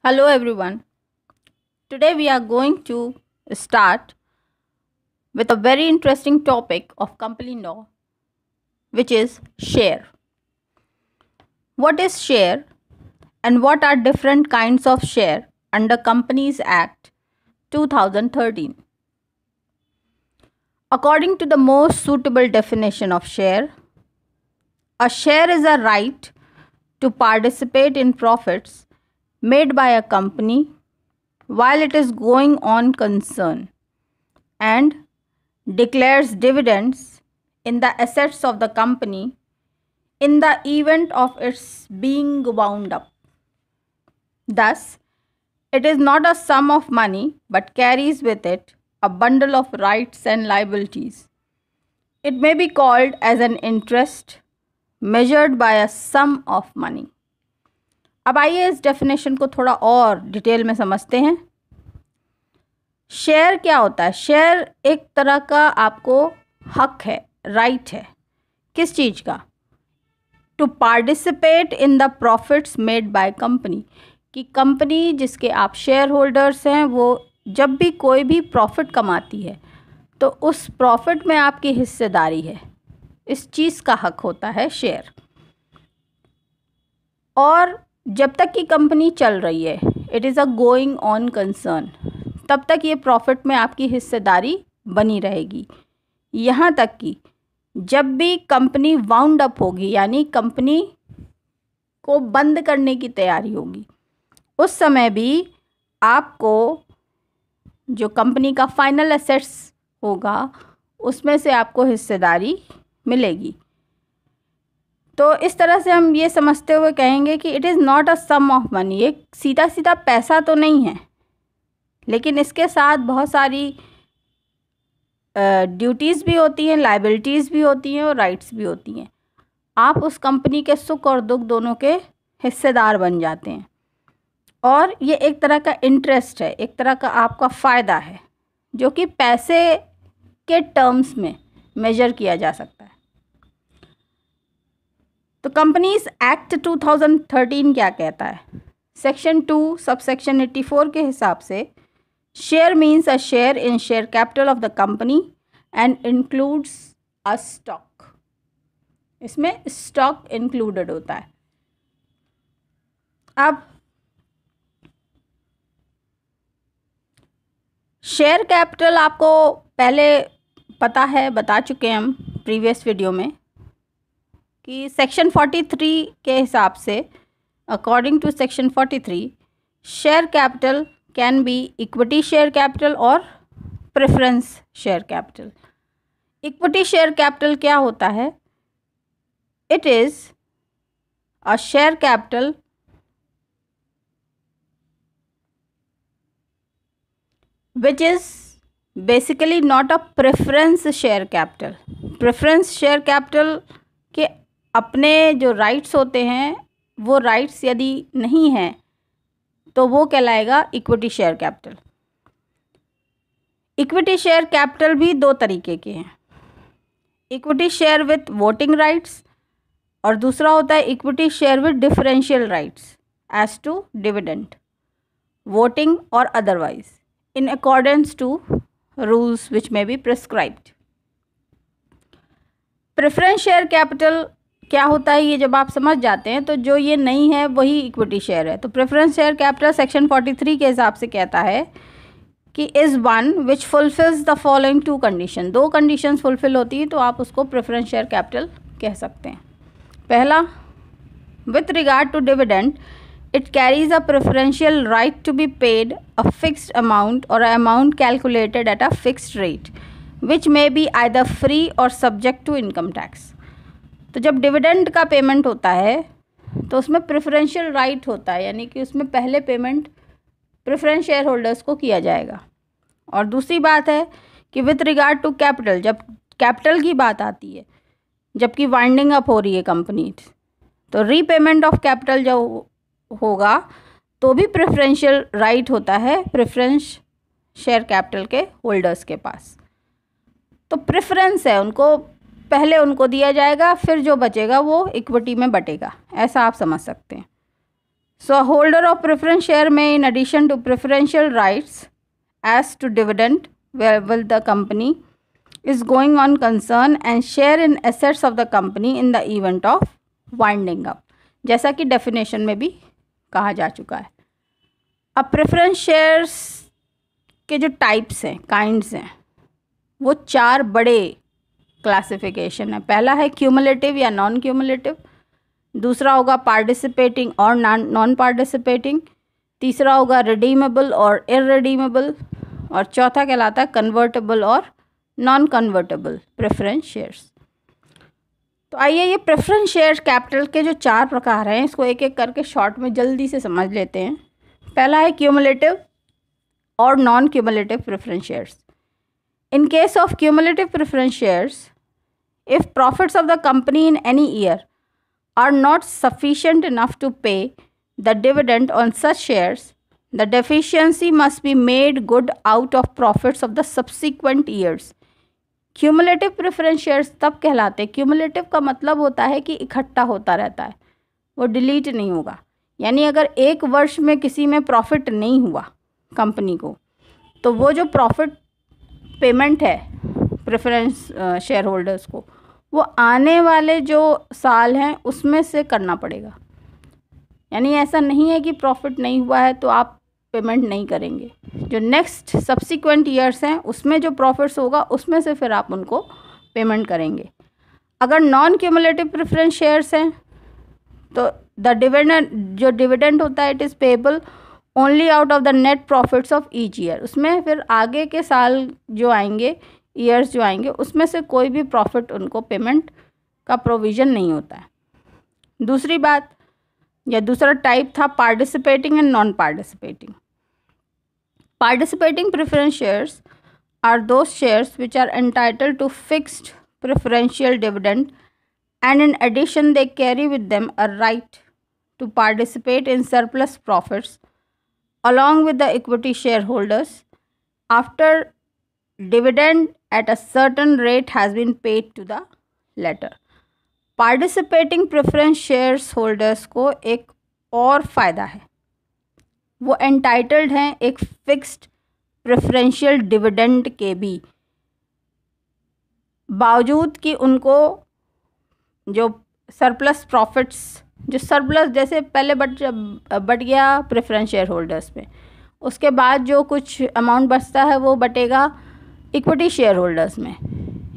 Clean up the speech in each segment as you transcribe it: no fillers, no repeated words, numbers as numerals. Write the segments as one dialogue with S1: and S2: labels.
S1: Hello everyone. Today we are going to start with a very interesting topic of company law, which is share. What is share and what are different kinds of share under Companies Act 2013? According to the most suitable definition of share, a share is a right to participate in profits made by a company while it is going on concern and declares dividends in the assets of the company in the event of its being wound up. Thus, it is not a sum of money but carries with it a bundle of rights and liabilities. It may be called as an interest measured by a sum of money. अब आइए इस definition को थोड़ा और detail में समझते हैं। Share क्या होता है? शेयर एक तरह का आपको हक है, राइट है। किस चीज़ का? To participate in the profits made by company, कि कंपनी जिसके आप शेयर होल्डर्स हैं वो जब भी कोई भी प्रॉफिट कमाती है तो उस प्रॉफिट में आपकी हिस्सेदारी है, इस चीज़ का हक होता है शेयर। और जब तक कि कंपनी चल रही है, it is a going on concern, तब तक ये प्रॉफिट में आपकी हिस्सेदारी बनी रहेगी। यहाँ तक कि जब भी कंपनी वाउंड अप होगी, यानी कंपनी को बंद करने की तैयारी होगी, उस समय भी आपको जो कंपनी का फाइनल एसेट्स होगा उसमें से आपको हिस्सेदारी मिलेगी। तो इस तरह से हम ये समझते हुए कहेंगे कि it is not a sum of money, ये सीधा सीधा पैसा तो नहीं है, लेकिन इसके साथ बहुत सारी ड्यूटीज़ भी होती हैं, लाइबिलिटीज़ भी होती हैं और राइट्स भी होती हैं। आप उस कंपनी के सुख और दुख दोनों के हिस्सेदार बन जाते हैं और ये एक तरह का इंटरेस्ट है, एक तरह का आपका फ़ायदा है जो कि पैसे के टर्म्स में मेजर किया जा सकता है। तो कंपनीज एक्ट 2013 क्या कहता है? सेक्शन 2 सबसेक्शन 84 के हिसाब से share means a share in share capital of the company and includes a stock. इसमें स्टॉक इंक्लूडेड होता है। अब शेयर कैपिटल आपको पहले पता है, बता चुके हैं हम प्रीवियस वीडियो में, कि सेक्शन 43 के हिसाब से according to section 43 share capital can be equity share capital और preference share capital. Equity share capital क्या होता है? It is a share capital which is basically not a preference share capital. Preference share capital के अपने जो rights होते हैं वो राइट्स यदि नहीं हैं तो वो कहलाएगा equity share capital. Equity share capital भी दो तरीके के हैं, equity share with voting rights और दूसरा होता है equity share with differential rights as to dividend, voting or otherwise in accordance to rules which may be prescribed. Preference share capital क्या होता है ये जब आप समझ जाते हैं तो जो ये नहीं है वही इक्विटी शेयर है। तो प्रेफरेंस शेयर कैपिटल सेक्शन 43 के हिसाब से कहता है कि is one which fulfils the following two condition. दो कंडीशंस फुलफिल होती हैं तो आप उसको प्रेफरेंस शेयर कैपिटल कह सकते हैं। पहला, with regard to dividend it carries a preferential right to be paid a fixed amount or an amount calculated at a fixed rate which may be either free or subject to income tax. तो जब dividend का payment होता है तो उसमें preferential right होता है, यानी कि उसमें पहले पेमेंट प्रेफरेंस शेयर होल्डर्स को किया जाएगा। और दूसरी बात है कि विथ रिगार्ड टू कैपिटल, जब कैपिटल की बात आती है, जबकि वाइंडिंग अप हो रही है कंपनी, तो रीपेमेंट ऑफ कैपिटल जो होगा तो भी प्रेफरेंशियल राइट होता है प्रेफरेंस शेयर कैपिटल के होल्डर्स के पास। तो प्रेफरेंस है, उनको पहले उनको दिया जाएगा, फिर जो बचेगा वो इक्विटी में बटेगा, ऐसा आप समझ सकते हैं। So a holder of preference share may, in addition to preferential rights as to dividend, will the company is going on concern and share in assets of the company in the event of winding up, जैसा कि definition में भी कहा जा चुका है. अब preference shares के जो टाइप्स हैं, काइंड्स हैं, वो 4 बड़े क्लासिफिकेशन है. पहला है क्यूमुलेटिव या नॉन क्यूमुलेटिव, दूसरा होगा पार्टिसिपेटिंग और नॉन पार्टिसिपेटिंग, तीसरा होगा रिडीमेबल और इररिडीमेबल, और चौथा कहलाता है कन्वर्टेबल और नॉन कन्वर्टेबल प्रेफरेंस शेयर्स. तो आइए ये प्रेफरेंस शेयर कैपिटल के जो 4 प्रकार हैं इसको एक एक करके शॉर्ट में जल्दी से समझ लेते हैं. पहला है क्यूमुलेटिव और non cumulative preference shares. In case of cumulative preference shares, if profits of the company in any year are not sufficient enough to pay the dividend on such shares, the deficiency must be made good out of profits of the subsequent years. Cumulative preference shares तब कहलाते हैं. Cumulative का मतलब होता है कि इकट्ठा होता रहता है, वो डिलीट नहीं होगा. यानी अगर एक वर्ष में किसी में प्रॉफिट नहीं हुआ कंपनी को, तो वो जो प्रॉफिट पेमेंट है प्रेफरेंस शेयर होल्डर्स को, वो आने वाले जो साल हैं उसमें से करना पड़ेगा. यानी ऐसा नहीं है कि प्रॉफिट नहीं हुआ है तो आप पेमेंट नहीं करेंगे. जो नेक्स्ट सब्सिक्वेंट ईयर्स हैं उसमें जो प्रॉफिट्स होगा उसमें से फिर आप उनको पेमेंट करेंगे. अगर नॉन क्यूमुलेटिव प्रेफरेंस शेयर्स हैं तो द डिविडेंड, जो डिविडेंड होता है, it is payable only out of the net profits of each year. उसमें फिर आगे के साल जो आएंगे, ईयर्स जो आएंगे, उसमें से कोई भी प्रॉफिट उनको पेमेंट का प्रोविज़न नहीं होता है. दूसरी बात या दूसरा टाइप था participating and non participating. Participating preference shares are those shares which are entitled to fixed preferential dividend and in addition they carry with them a right to participate in surplus profits along with the equity shareholders after dividend at a certain rate has been paid to the latter. Participating preference shares holders को एक और फ़ायदा है, वो entitled हैं एक fixed preferential dividend के भी, बावजूद कि उनको जो सरप्लस प्रॉफिट्स, जो सरप्लस जैसे पहले बट गया प्रेफरेंस शेयर होल्डर्स पे, उसके बाद जो कुछ अमाउंट बचता है वो बटेगा इक्विटी शेयर होल्डर्स में.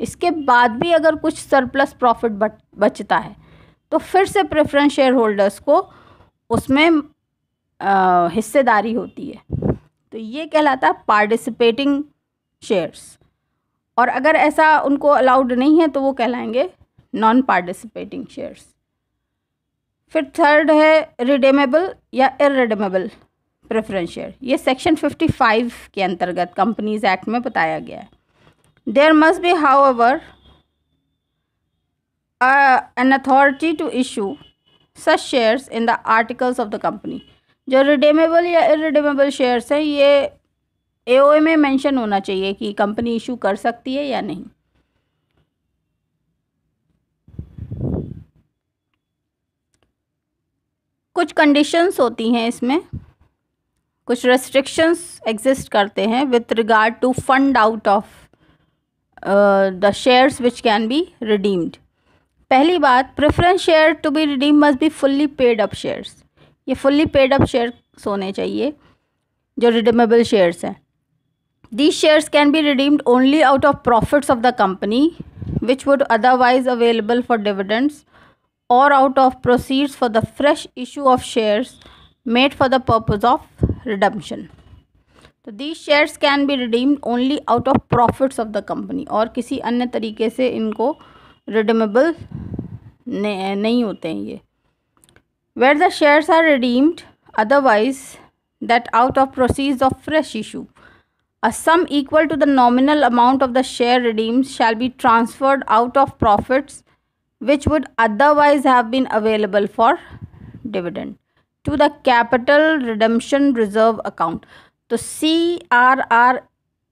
S1: इसके बाद भी अगर कुछ सरप्लस प्रॉफिट बचता है तो फिर से प्रेफरेंस शेयर होल्डर्स को उसमें हिस्सेदारी होती है. तो ये कहलाता है पार्टिसिपेटिंग शेयर्स. और अगर ऐसा उनको अलाउड नहीं है तो वो कहलाएंगे नॉन पार्टिसिपेटिंग शेयर्स. फिर थर्ड है रिडीमेबल या इररिडीमेबल प्रेफरेंस शेयर. ये सेक्शन 55 के अंतर्गत कंपनीज एक्ट में बताया गया है. There must be however an authority to issue such shares in the articles of the company. जो रिडीमेबल या इररिडीमेबल शेयर्स हैं ये एओए में मेंशन होना चाहिए कि कंपनी इशू कर सकती है या नहीं. कुछ कंडीशंस होती हैं इसमें, कुछ रेस्ट्रिक्शंस एग्जिस्ट करते हैं with regard to fund out of the shares which can be redeemed. पहली बात, preference share to be redeem must be fully paid up shares. ये फुल्ली पेड अप शेयर्स होने चाहिए जो रिडीमेबल शेयर्स हैं. These shares can be redeemed only out of profits of the company which would otherwise available for dividends or out of proceeds for the fresh issue of shares made for the purpose of redemption. तो these shares can be redeemed only out of profits of the company, और किसी अन्य तरीके से इनको redeemable नहीं होते हैं ये. Where the shares are redeemed otherwise that out of proceeds of fresh issue, a sum equal to the nominal amount of the share redeemed shall be transferred out of profits which would otherwise have been available for dividend to the capital redemption reserve account. तो CRR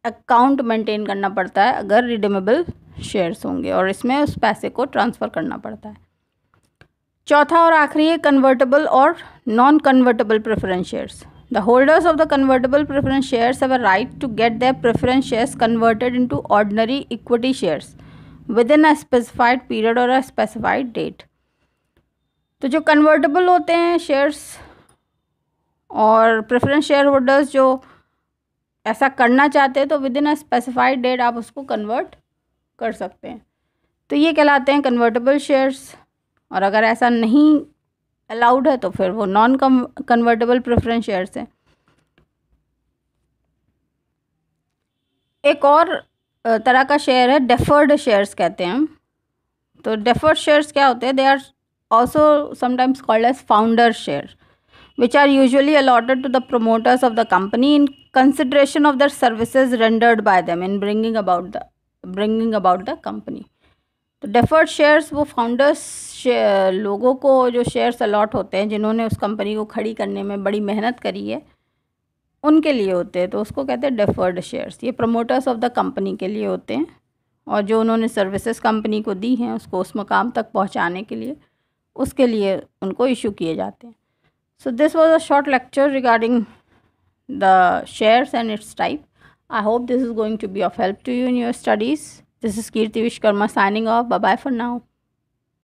S1: account maintain करना पड़ता है अगर redeemable shares होंगे और इसमें उस पैसे को ट्रांसफ़र करना पड़ता है. चौथा और आखिरी है कन्वर्टेबल और non convertible preference shares. The holders of the convertible preference shares have a right to get their preference shares converted into ordinary equity shares within a specified period और a specified date. तो जो convertible होते हैं shares और preference share holders जो ऐसा करना चाहते हैं तो within a specified date आप उसको कन्वर्ट कर सकते हैं, तो ये कहलाते हैं कन्वर्टेबल शेयर्स। और अगर ऐसा नहीं अलाउड है तो फिर वो नॉन कन्वर्टेबल प्रेफरेंस शेयर्स हैं। एक और तरह का शेयर है डेफर्ड शेयर्स कहते हैं हम। तो डेफर्ड शेयर्स क्या होते हैं? They are also sometimes called as founder share which are usually allotted to the promoters of the company in consideration of their services rendered by them in bringing about the company. तो deferred shares वो founders लोगों को जो shares allot होते हैं जिन्होंने उस company को खड़ी करने में बड़ी मेहनत करी है उनके लिए होते हैं, तो उसको कहते हैं deferred shares। ये promoters of the company के लिए होते हैं और जो उन्होंने सर्विसेज कंपनी को दी हैं उसको उस मकाम तक पहुंचाने के लिए उसके लिए उनको इशू किए जाते हैं। So this was a short lecture regarding the shares and its type. I hope this is going to be of help to you in your studies. This is Kirti Vishkarma signing off. Bye bye for now.